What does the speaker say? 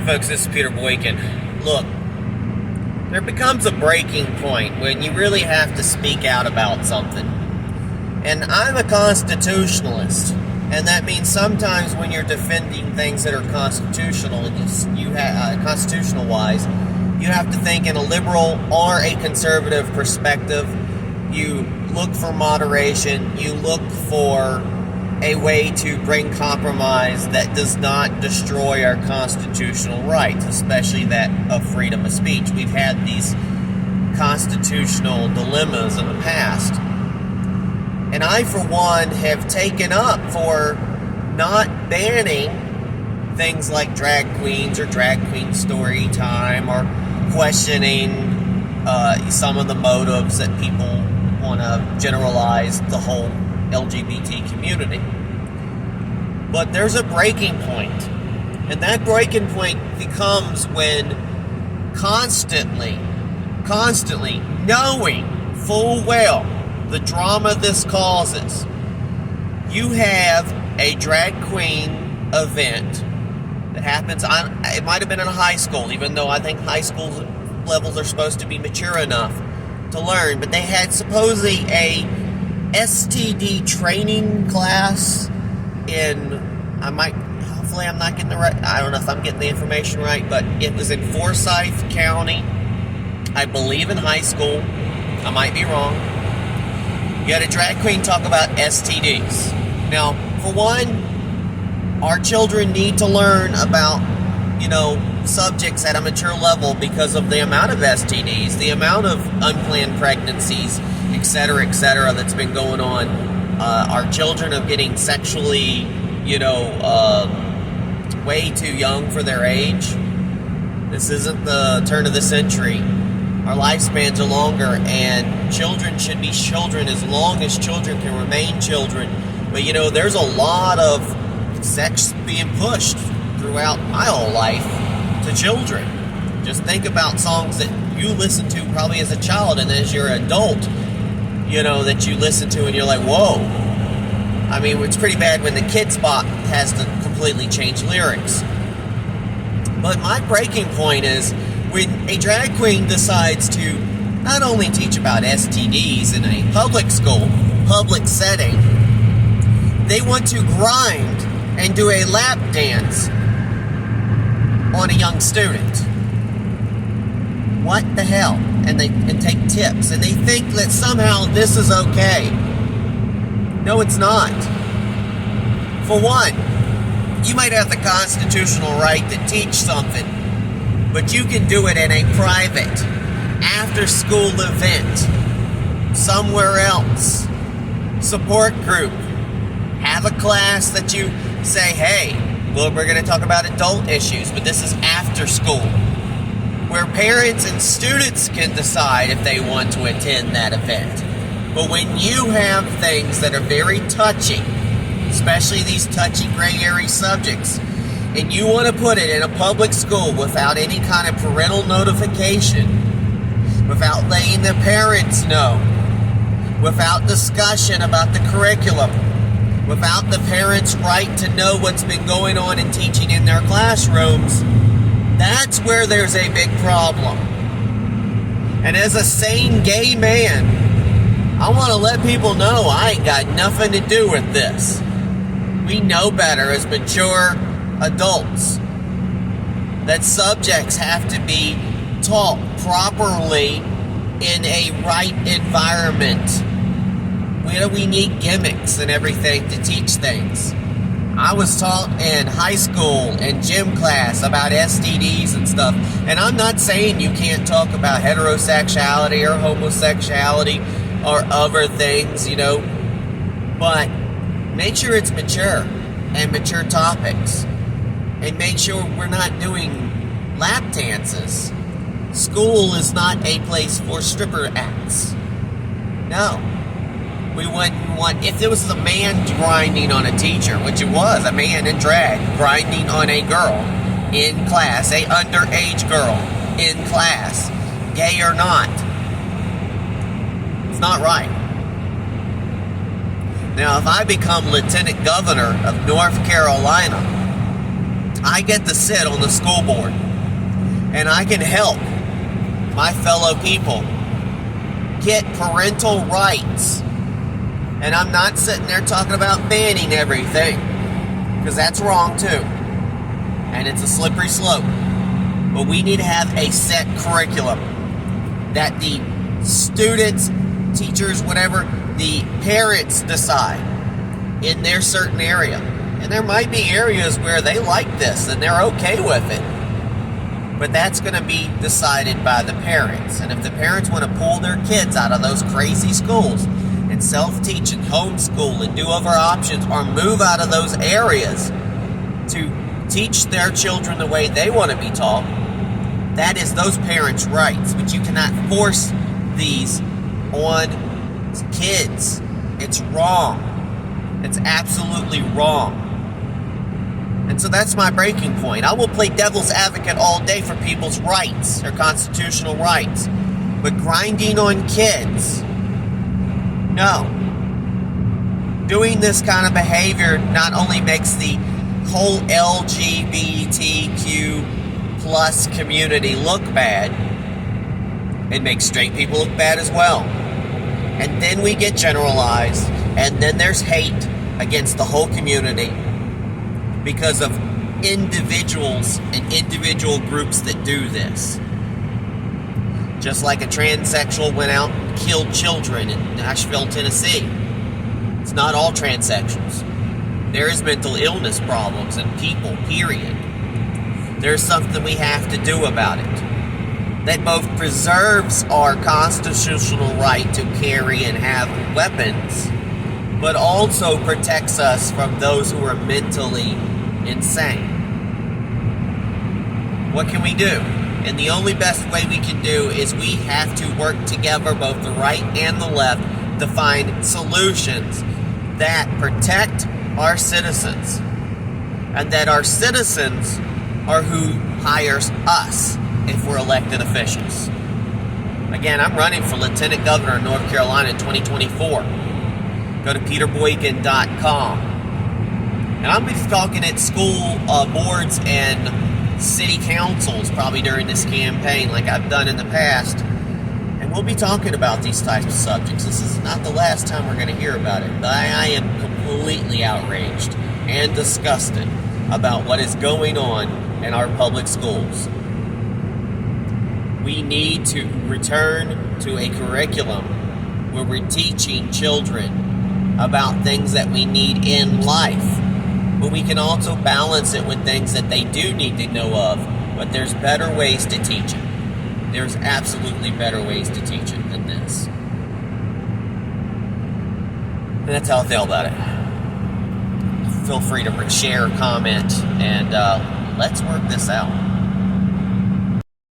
folks, this is Peter Boykin. Look, there becomes a breaking point when you really have to speak out about something. And I'm a constitutionalist, and that means sometimes when you're defending things that are constitutional, constitutional-wise, you have to think in a liberal or a conservative perspective. You look for moderation. You look for a way to bring compromise that does not destroy our constitutional rights, especially that of freedom of speech. We've had these constitutional dilemmas in the past. And I, for one, have taken up for not banning things like drag queens or drag queen story time, or questioning some of the motives that people want to generalize the whole LGBT community. But there's a breaking point, and that breaking point becomes when constantly knowing full well the drama this causes, you have a drag queen event that happens it might have been in a high school, even though I think high school levels are supposed to be mature enough to learn, but they had supposedly a STD training class hopefully I'm not getting I don't know if I'm getting the information right, but it was in Forsyth County, I believe, in high school. I might be wrong. You had a drag queen talk about STDs. Now, for one, our children need to learn about, subjects at a mature level because of the amount of STDs, the amount of unplanned pregnancies, etc., that's been going on. Our children are getting sexually, way too young for their age. This isn't the turn of the century. Our lifespans are longer, and children should be children as long as children can remain children. But, there's a lot of sex being pushed throughout my whole life to children. Just think about songs that you listen to probably as a child, and as you're an adult, that you listen to and you're like, whoa. I mean, it's pretty bad when the Kid Spot has to completely change lyrics. But my breaking point is when a drag queen decides to not only teach about STDs in a public school, public setting, they want to grind and do a lap dance on a young student. What the hell? And take tips, and they think that somehow this is okay. No, it's not. For one, you might have the constitutional right to teach something, but you can do it in a private, after-school event, somewhere else. Support group. Have a class that you say, hey, well, we're going to talk about adult issues, but this is after school, where parents and students can decide if they want to attend that event. But when you have things that are very touchy, especially these touchy gray area subjects, and you want to put it in a public school without any kind of parental notification, without letting the parents know, without discussion about the curriculum, without the parents' right to know what's been going on in teaching in their classrooms, that's where there's a big problem. And as a sane gay man, I want to let people know I ain't got nothing to do with this. We know better as mature adults that subjects have to be taught properly in a right environment. We need gimmicks and everything to teach things. I was taught in high school and gym class about STDs and stuff, and I'm not saying you can't talk about heterosexuality or homosexuality or other things, but make sure it's mature and mature topics, and make sure we're not doing lap dances. School is not a place for stripper acts. No. We wouldn't want, if there was a man grinding on a teacher, which it was, a man in drag grinding on a girl in class, a underage girl in class, gay or not, it's not right. Now, if I become Lieutenant Governor of North Carolina, I get to sit on the school board, and I can help my fellow people get parental rights. And I'm not sitting there talking about banning everything, because that's wrong too. And it's a slippery slope. But we need to have a set curriculum that the students, teachers, whatever, the parents decide in their certain area. And there might be areas where they like this and they're okay with it. But that's going to be decided by the parents. And if the parents want to pull their kids out of those crazy schools and self-teach and homeschool and do other options, or move out of those areas to teach their children the way they want to be taught, that is those parents' rights. But you cannot force these on kids. It's wrong. It's absolutely wrong. And so that's my breaking point. I will play devil's advocate all day for people's rights, their constitutional rights. But grinding on kids, no. Doing this kind of behavior not only makes the whole LGBTQ plus community look bad, it makes straight people look bad as well. And then we get generalized, and then there's hate against the whole community because of individuals and individual groups that do this. Just like a transsexual went out and killed children in Nashville, Tennessee. It's not all transsexuals. There is mental illness problems in people, period. There's something we have to do about it that both preserves our constitutional right to carry and have weapons, but also protects us from those who are mentally insane. What can we do? And the only best way we can do is we have to work together, both the right and the left, to find solutions that protect our citizens, and that our citizens are who hires us if we're elected officials. Again, I'm running for Lieutenant Governor of North Carolina in 2024. Go to peterboykin.com. And I'm going to be talking at school boards and city councils probably during this campaign, like I've done in the past. And we'll be talking about these types of subjects. This is not the last time we're going to hear about it. But I am completely outraged and disgusted about what is going on in our public schools. We need to return to a curriculum where we're teaching children about things that we need in life. But we can also balance it with things that they do need to know of. But there's better ways to teach it. There's absolutely better ways to teach it than this. And that's how I feel about it. Feel free to share, comment, and let's work this out.